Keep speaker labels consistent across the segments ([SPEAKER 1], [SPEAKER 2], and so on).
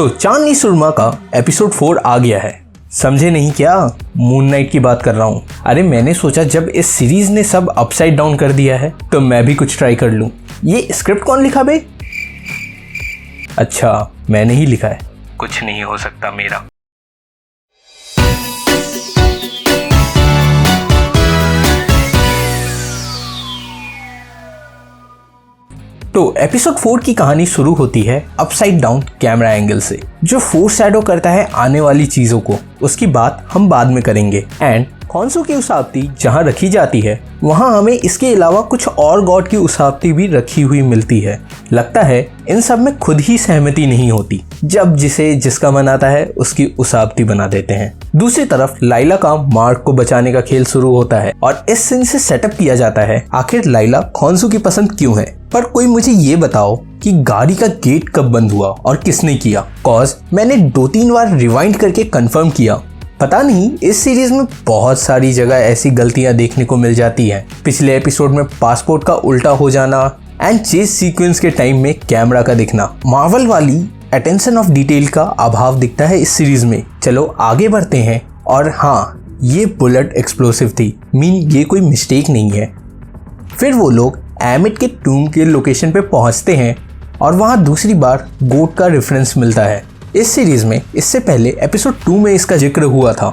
[SPEAKER 1] तो चांदनी सुरमा का एपिसोड 4 आ गया है। समझे नहीं क्या? मून नाइट की बात कर रहा हूँ। अरे मैंने सोचा जब इस सीरीज ने सब अपसाइड डाउन कर दिया है तो मैं भी कुछ ट्राई कर लूँ। ये स्क्रिप्ट कौन लिखा बे? अच्छा मैंने ही लिखा है। कुछ नहीं हो सकता मेरा। तो एपिसोड 4 की कहानी शुरू होती है अपसाइड डाउन कैमरा एंगल से, जो फोरशैडो करता है आने वाली चीजों को। उसकी बात हम बाद में करेंगे। एंड खॉन्सू की उसाबती जहाँ रखी जाती है वहाँ हमें इसके अलावा कुछ और गॉड की उसाबती भी रखी हुई मिलती है। लगता है इन सब में खुद ही सहमति नहीं होती, जब जिसे जिसका मन आता है उसकी उसाबती बना देते हैं। दूसरी तरफ लाइला का मार्क को बचाने का खेल शुरू होता है और इस सीन से सेटअप किया जाता है आखिर लाइला खॉन्सू की पसंद क्यों है। पर कोई मुझे ये बताओ कि गाड़ी का गेट कब बंद हुआ और किसने किया? कॉज मैंने 2-3 बार रिवाइंड करके कंफर्म किया। पता नहीं इस सीरीज में बहुत सारी जगह ऐसी गलतियां देखने को मिल जाती हैं। पिछले एपिसोड में पासपोर्ट का उल्टा हो जाना एंड चेस सीक्वेंस के टाइम में कैमरा का दिखना। मार्वल वाली अटेंशन ऑफ डिटेल का अभाव दिखता है इस सीरीज में। चलो आगे बढ़ते हैं। और हाँ, ये बुलेट एक्सप्लोसिव थी, ये कोई मिस्टेक नहीं है। फिर वो लोग एमिट के टूम के लोकेशन पे पहुंचते हैं और वहां दूसरी बार गोट का रेफरेंस मिलता है। इस सीरीज में इससे पहले एपिसोड 2 में इसका जिक्र हुआ था।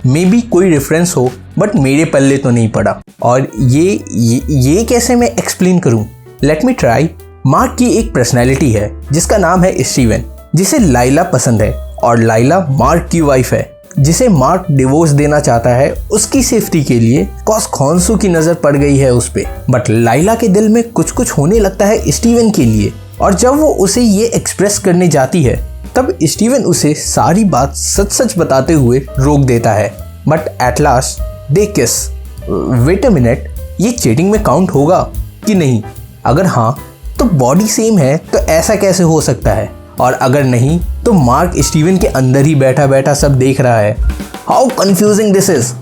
[SPEAKER 1] मे बी कोई रेफरेंस हो बट मेरे पल्ले तो नहीं पड़ा। और ये कैसे मैं एक्सप्लेन करूं? Let me try. मार्क की एक पर्सनैलिटी है जिसका नाम है स्टीवन, जिसे लाइला पसंद है और लाइला मार्क की वाइफ है, जिसे मार्क डिवोर्स देना चाहता है उसकी सेफ्टी के लिए। कॉज खॉन्सू की नजर पड़ गई है उस पे। बट लाइला के दिल में कुछ होने लगता है स्टीवन के लिए। और जब वो उसे ये एक्सप्रेस करने जाती है तब स्टीवन उसे सारी बात सच बताते हुए रोक देता है। बट एट लास्ट दे किस। वेट अ मिनट, ये चीटिंग में काउंट होगा कि नहीं? अगर हाँ तो बॉडी सेम है तो ऐसा कैसे हो सकता है? और अगर नहीं तो मार्क स्टीवन के अंदर ही बैठा सब देख रहा है। How confusing this is.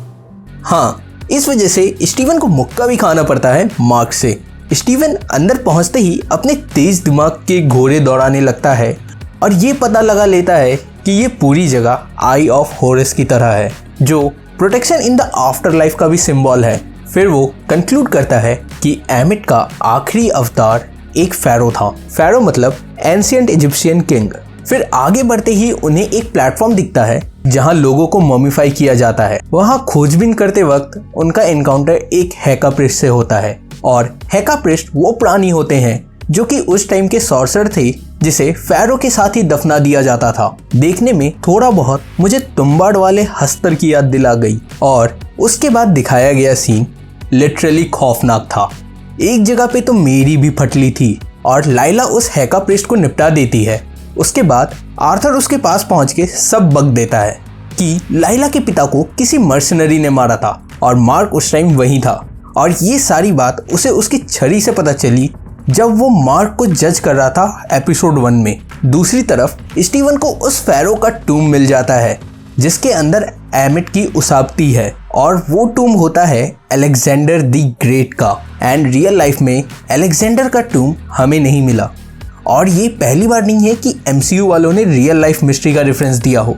[SPEAKER 1] हाँ, इस वजह से स्टीवन को मुक्का भी खाना पड़ता है मार्क से। स्टीवन अंदर पहुंचते ही अपने तेज दिमाग के घोड़े दौड़ाने लगता है और ये पता लगा लेता है कि ये पूरी जगह आई ऑफ हॉरस की तरह है, जो protection in the after life का भी सिंबल है। फिर वो कंक्लूड करता है कि एमिट का आखिरी अवतार एक फैरो था। फैरो मतलब एंशिएंट इजिप्शियन किंग। फिर आगे बढ़ते ही उन्हें एक प्लेटफॉर्म दिखता है जहां लोगों को मॉमिफाई किया जाता है। वहां खोजबीन करते वक्त उनका एनकाउंटर एक हैका प्रिस्ट से होता है। और हैका प्रिस्ट वो प्राणी होते हैं जो कि उस टाइम के सॉर्सर थे जिसे फैरो के साथ ही दफना दिया जाता था। देखने में थोड़ा बहुत मुझे तुम्बाड़ वाले हस्तर की याद दिला गई। और उसके बाद दिखाया गया सीन लिटरली खौफनाक था। एक जगह पे तो मेरी भी फटली थी और लाइला उस हैका प्रिस्ट को निपटा देती है। उसके बाद आर्थर उसके पास पहुंच के सब बक देता है कि लाइला के पिता को किसी मर्सनरी ने मारा था और मार्क उस टाइम वहीं था। और ये सारी बात उसे उसकी छड़ी से पता चली जब वो मार्क को जज कर रहा था एपिसोड 1 में। दूसरी तरफ स्टीवन को उस फैरो का टूम मिल जाता है जिसके अंदर एमिट की उसाबती है और वो टूम होता है अलेक्जेंडर द ग्रेट का। एंड रियल लाइफ में अलेक्जेंडर का टूम हमें नहीं मिला। और ये पहली बार नहीं है कि MCU वालों ने रियल लाइफ मिस्ट्री का रेफरेंस दिया हो।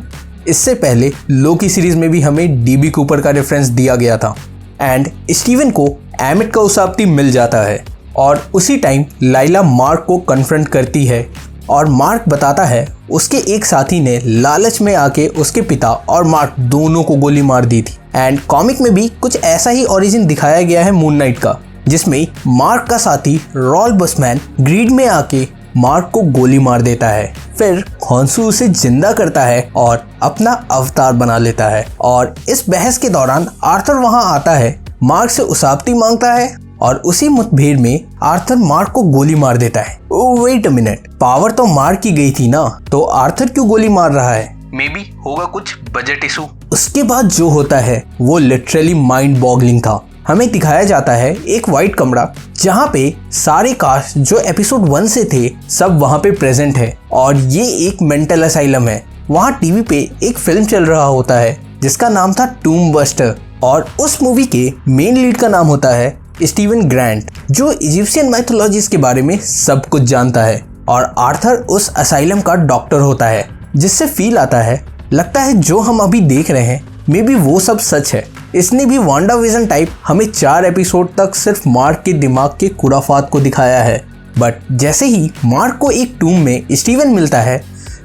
[SPEAKER 1] इससे पहले लोकी सीरीज में भी हमें DB कूपर का रेफरेंस दिया गया था। एंड स्टीवन को एमिट का उसाबती मिल जाता है और उसी टाइम लाइला मार्क को कन्फ्रंट करती है और मार्क बताता है उसके एक साथी ने लालच में आके उसके पिता और मार्क दोनों को गोली मार दी थी। एंड कॉमिक में भी कुछ ऐसा ही ओरिजिन दिखाया गया है मून नाइट का, जिसमें मार्क का साथी रॉल बसमैन ग्रीड में आके मार्क को गोली मार देता है। फिर खॉन्सू उसे जिंदा करता है और अपना अवतार बना लेता है। और इस बहस के दौरान आर्थर वहां आता है, मार्क से उसाबती मांगता है और उसी मुठभेड़ में आर्थर मार्क को गोली मार देता है। वेट अ मिनट, पावर तो मार्क की गई थी ना, तो आर्थर क्यों गोली मार रहा है? मे बी होगा कुछ बजट इशू। उसके बाद जो होता है वो लिटरली माइंड बॉगलिंग था। हमें दिखाया जाता है एक वाइट कमरा जहाँ पे सारे कास्ट जो एपिसोड 1 से थे सब वहाँ पे प्रेजेंट है और ये एक मेंटल असाइलम है। वहाँ टीवी पे एक फिल्म चल रहा होता है जिसका नाम था टूम बस्टर और उस मूवी के मेन लीड का नाम होता है स्टीवन ग्रांट, जो इजिप्शियन माइथोलॉजीज के बारे में सब कुछ जानता है। और आर्थर उस असाइलम का डॉक्टर होता है, जिससे फील आता है लगता है जो हम अभी देख रहे हैं मे बी वो सब सच है। इसने भी वांडाविजन टाइप हमें 4 एपिसोड तक सिर्फ मार्क के दिमाग के खुराफात को दिखाया है, बट जैसे ही मार्क को एक टूम में स्टीवन मिलता है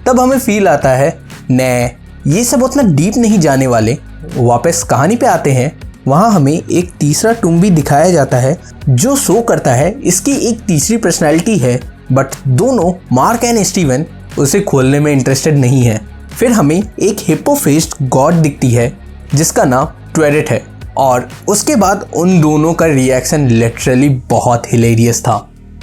[SPEAKER 1] तब हमें फील आता है ने ये सब उतना डीप नहीं जाने वाले। वापस कहानी पे आते हैं, वहाँ हमें एक तीसरा टूम भी दिखाया जाता है जो शो करता है इसकी एक तीसरी पर्सनैलिटी है, बट दोनों मार्क एंड स्टीवन उसे खोलने में इंटरेस्टेड नहीं है। फिर हमें एक हिप्पो फेस्ड गॉड दिखती है जिसका नाम ट्वेरेट है, और उसके बाद उन दोनों का रिएक्शन लिटरली बहुत हिलेरियस था।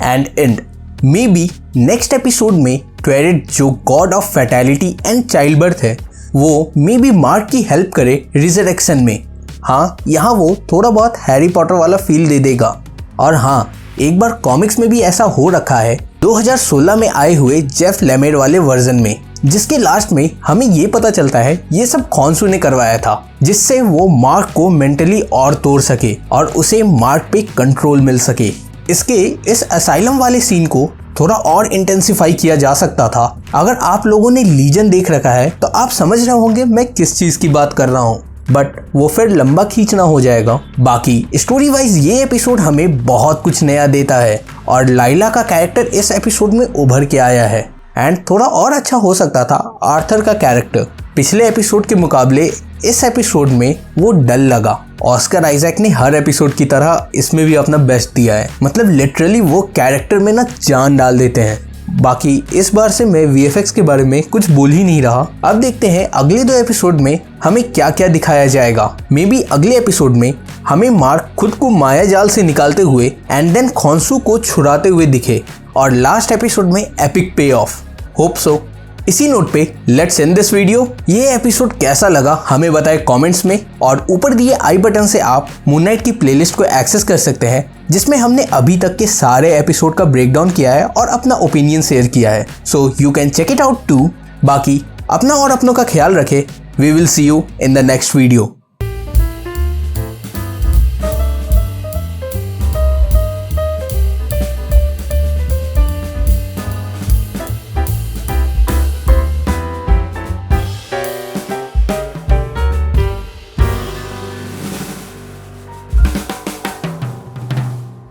[SPEAKER 1] And may be next episode में ट्वेरेट जो God of fatality and child birth है वो मे बी मार्क की हेल्प करे रिजरेक्शन में। हाँ, यहाँ वो थोड़ा बहुत हैरी पॉटर वाला फील दे देगा। और हाँ, एक बार कॉमिक्स में भी ऐसा हो रखा है 2016 में आए हुए जेफ लेमेर वाले वर्जन में, जिसके लास्ट में हमें ये पता चलता है ये सब खॉन्सू ने करवाया था, जिससे वो मार्क को मेंटली और तोड़ सके और उसे मार्क पे कंट्रोल मिल सके। इसके इस असाइलम वाले सीन को थोड़ा और इंटेंसिफाई किया जा सकता था। अगर आप लोगों ने लीजन देख रखा है तो आप समझ रहे होंगे मैं किस चीज की बात कर रहा हूँ, बट वो फिर लंबा खींचना हो जाएगा। बाकी स्टोरी वाइज ये एपिसोड हमें बहुत कुछ नया देता है और लाइला का कैरेक्टर इस एपिसोड में उभर के आया है। एंड थोड़ा और अच्छा हो सकता था आर्थर का कैरेक्टर। पिछले एपिसोड के मुकाबले इस एपिसोड में वो डल लगा। ऑस्कर आइजैक ने हर एपिसोड की तरह इसमें भी अपना बेस्ट दिया है, मतलब लिटरली वो कैरेक्टर में ना जान डाल देते हैं। बाकी इस बार से मैं वीएफएक्स के बारे में कुछ बोल ही नहीं रहा। अब देखते हैं अगले 2 एपिसोड में हमें क्या क्या दिखाया जाएगा। मे बी अगले एपिसोड में हमें मार्क खुद को माया जाल से निकालते हुए एंड देन खॉन्सू को छुड़ाते हुए दिखे, और लास्ट एपिसोड में एपिक पे ऑफ। Hope so. इसी नोट पे लेट्स एंड दिस वीडियो। ये एपिसोड कैसा लगा हमें बताएं कमेंट्स में, और ऊपर दिए आई बटन से आप मून नाइट की प्लेलिस्ट को एक्सेस कर सकते हैं, जिसमें हमने अभी तक के सारे एपिसोड का ब्रेकडाउन किया है और अपना ओपिनियन शेयर किया है। So you can check it out too. बाकी अपना और अपनों का ख्याल रखें। We will see you in the next video.